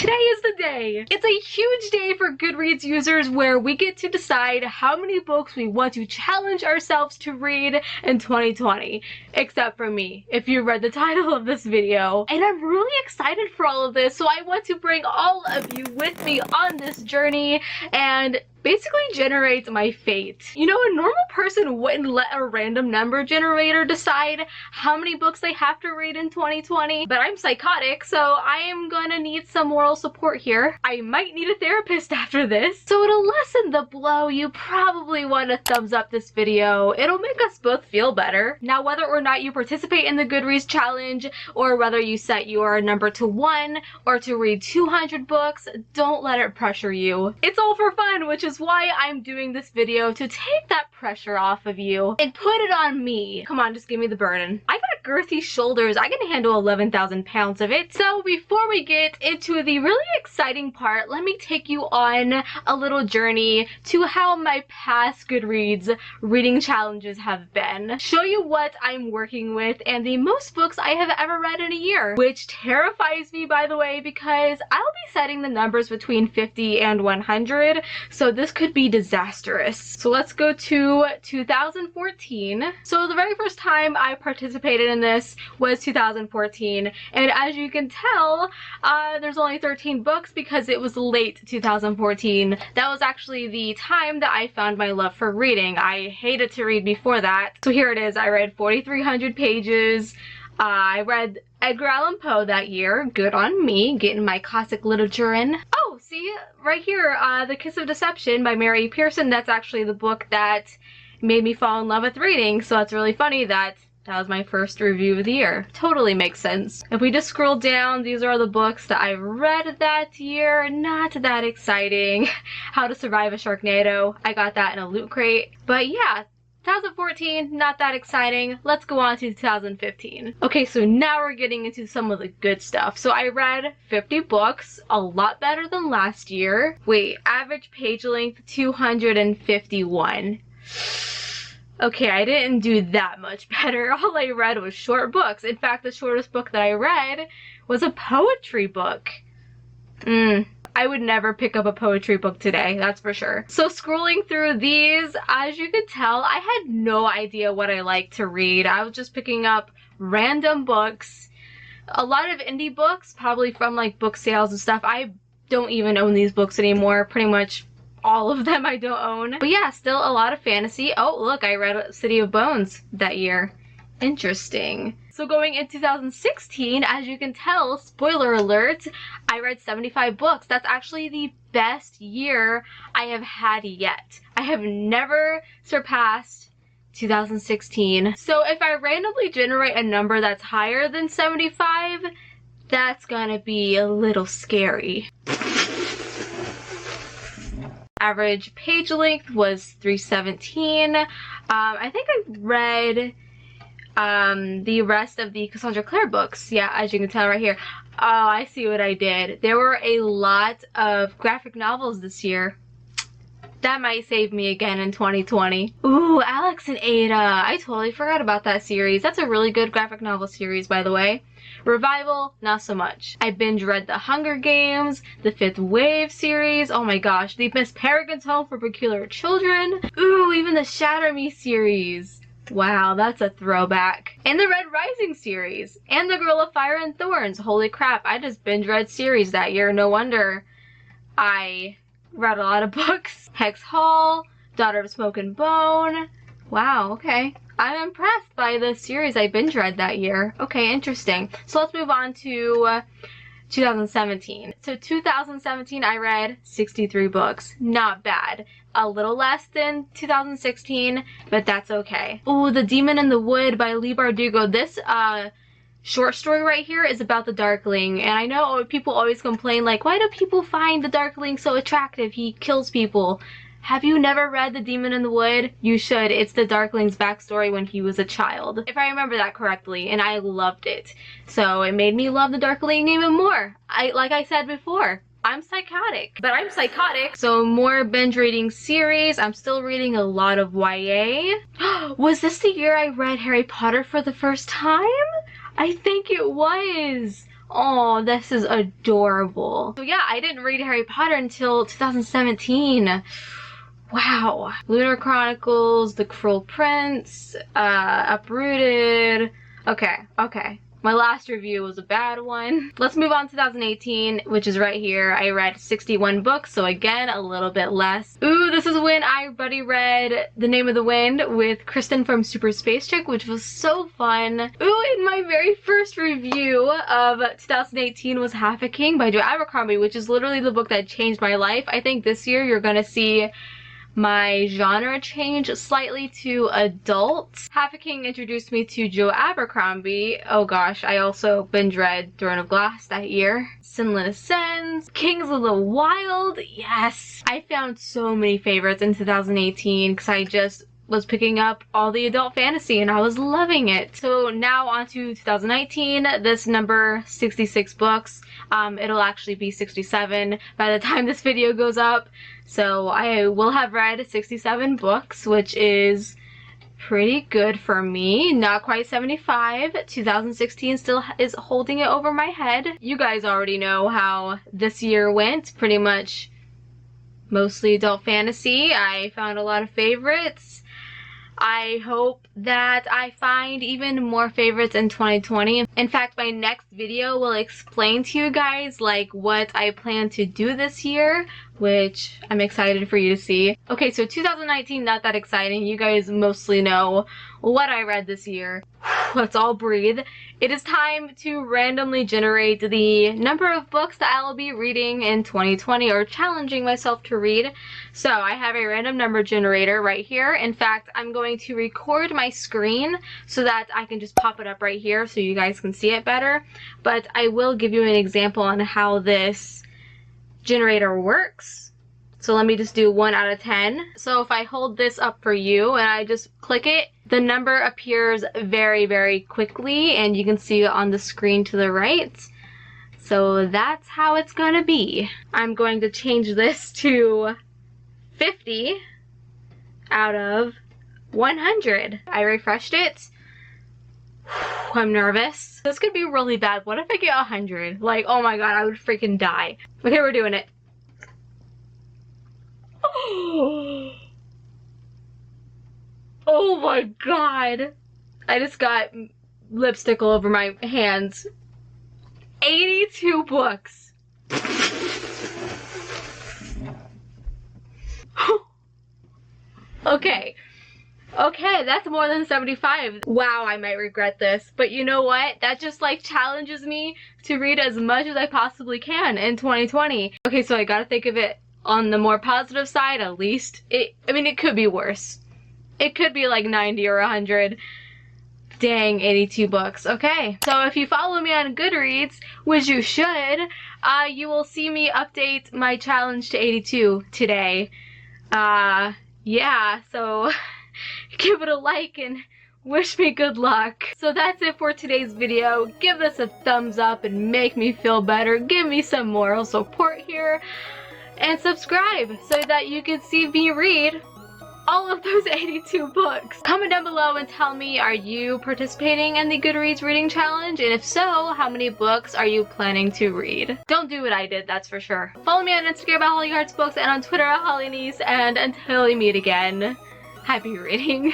Today is the day. It's a huge day for Goodreads users where we get to decide how many books we want to challenge ourselves to read in 2020. Except for me, if you read the title of this video. And I'm really excited for all of this, so I want to bring all of you with me on this journey and basically generate my fate. You know, a normal person wouldn't let a random number generator decide how many books they have to read in 2020, but I'm psychotic, so I am gonna need some moral support here. I might need a therapist after this. So to lessen the blow, you probably want to thumbs up this video. It'll make us both feel better. Now, whether or not you participate in the Goodreads challenge, or whether you set your number to 1 or to read 200 books, don't let it pressure you. It's all for fun, which is why I'm doing this video, to take that pressure off of you and put it on me. Come on, just give me the burden. I got girthy shoulders. I can handle 11,000 pounds of it. So before we get into the really exciting part, let me take you on a little journey to how my past Goodreads reading challenges have been. Show you what I'm working with and the most books I have ever read in a year, which terrifies me, by the way, because I'll be setting the numbers between 50 and 100, so this could be disastrous. So let's go to 2014. So the very first time I participated in this was 2014, and as you can tell, there's only 13 books because it was late 2014. That was actually the time that I found my love for reading. I hated to read before that. So here it is. I read 4,300 pages. I read Edgar Allan Poe that year. Good on me, getting my classic literature in. Oh, see, right here, The Kiss of Deception by Mary Pearson. That's actually the book that made me fall in love with reading, so it's really funny that that was my first review of the year. Totally makes sense. If we just scroll down, these are the books that I read that year. Not that exciting. How to Survive a Sharknado. I got that in a loot crate. But yeah, 2014, not that exciting. Let's go on to 2015. Okay, so now we're getting into some of the good stuff. So I read 50 books, a lot better than last year. Wait, average page length 251. Okay, I didn't do that much better. All I read was short books. In fact, the shortest book that I read was a poetry book. I would never pick up a poetry book today, that's for sure. So scrolling through these, as you can tell, I had no idea what I like to read. I was just picking up random books. A lot of indie books, probably from like book sales and stuff. I don't even own these books anymore. Pretty much all of them I don't own. But yeah, still a lot of fantasy. Oh, look, I read City of Bones that year. Interesting. So going in 2016, as you can tell, spoiler alert, I read 75 books. That's actually the best year I have had yet. I have never surpassed 2016. So if I randomly generate a number that's higher than 75, that's gonna be a little scary. Average page length was 317. I think I read the rest of the Cassandra Clare books. Yeah, as you can tell right here. Oh, I see what I did. There were a lot of graphic novels this year. That might save me again in 2020. Ooh, Alex and Ada. I totally forgot about that series. That's a really good graphic novel series, by the way. Revival, not so much. I binge read The Hunger Games, the Fifth Wave series. Oh my gosh, the Miss Peregrine's Home for Peculiar Children. Ooh, even the Shatter Me series. Wow, that's a throwback. And the Red Rising series. And the Girl of Fire and Thorns. Holy crap, I just binge read series that year. No wonder I read a lot of books. Hex Hall, Daughter of Smoke and Bone. Wow, okay. I'm impressed by the series I binge read that year. Okay, interesting. So let's move on to 2017. So 2017, I read 63 books. Not bad. A little less than 2016, but that's okay. Ooh, The Demon in the Wood by Leigh Bardugo. This short story right here is about the Darkling, and I know people always complain like, why do people find the Darkling so attractive? He kills people. Have you never read The Demon in the Wood? You should. It's the Darkling's backstory when he was a child, if I remember that correctly, and I loved it. So it made me love the Darkling even more. Like I said before, I'm psychotic. But I'm psychotic. So more binge reading series. I'm still reading a lot of YA. Was this the year I read Harry Potter for the first time? I think it was. Oh, this is adorable. So yeah, I didn't read Harry Potter until 2017. Wow. Lunar Chronicles, The Cruel Prince, Uprooted. Okay. My last review was a bad one. Let's move on to 2018, which is right here. I read 61 books, so again, a little bit less. Ooh, this is when I already read The Name of the Wind with Kristen from Super Space Chick, which was so fun. Ooh, and my very first review of 2018 was Half a King by Joe Abercrombie, which is literally the book that changed my life. I think this year you're gonna see my genre changed slightly to adult. Half a King introduced me to Joe Abercrombie. Oh gosh, I also binge read Throne of Glass that year. Sinless Ascends, Kings of the Wild, yes! I found so many favorites in 2018 because I just was picking up all the adult fantasy and I was loving it. So now on to 2019, this number 66 books. It'll actually be 67 by the time this video goes up. So I will have read 67 books, which is pretty good for me. Not quite 75. 2016 still is holding it over my head. You guys already know how this year went. Pretty much mostly adult fantasy. I found a lot of favorites. I hope that I find even more favorites in 2020. In fact, my next video will explain to you guys like what I plan to do this year, which I'm excited for you to see. Okay, so 2019, not that exciting. You guys mostly know what I read this year. Let's all breathe. It is time to randomly generate the number of books that I will be reading in 2020 or challenging myself to read. So I have a random number generator right here. In fact, I'm going to record my screen so that I can just pop it up right here so you guys can see it better. But I will give you an example on how this generator works. So let me just do 1 out of 10. So if I hold this up for you and I just click it, the number appears very, very quickly and you can see it on the screen to the right. So that's how it's gonna be. I'm going to change this to 50 out of 100. I refreshed it. I'm nervous. This could be really bad. What if I get 100? Like, oh my god, I would freaking die. Okay, we're doing it. Oh my god. I just got lipstick all over my hands. 82 books. Okay, that's more than 75. Wow, I might regret this. But you know what? That just like challenges me to read as much as I possibly can in 2020. Okay, so I gotta think of it on the more positive side at least. I mean, it could be worse. It could be like 90 or 100. Dang, 82 books. Okay, so if you follow me on Goodreads, which you should, you will see me update my challenge to 82 today. Yeah, so give it a like and wish me good luck. So that's it for today's video. Give this a thumbs up and make me feel better. Give me some moral support here. And subscribe so that you can see me read all of those 82 books. Comment down below and tell me, are you participating in the Goodreads reading challenge? And if so, how many books are you planning to read? Don't do what I did, that's for sure. Follow me on Instagram at Holly Hearts Books and on Twitter at Holly Niece. And until we meet again, happy reading.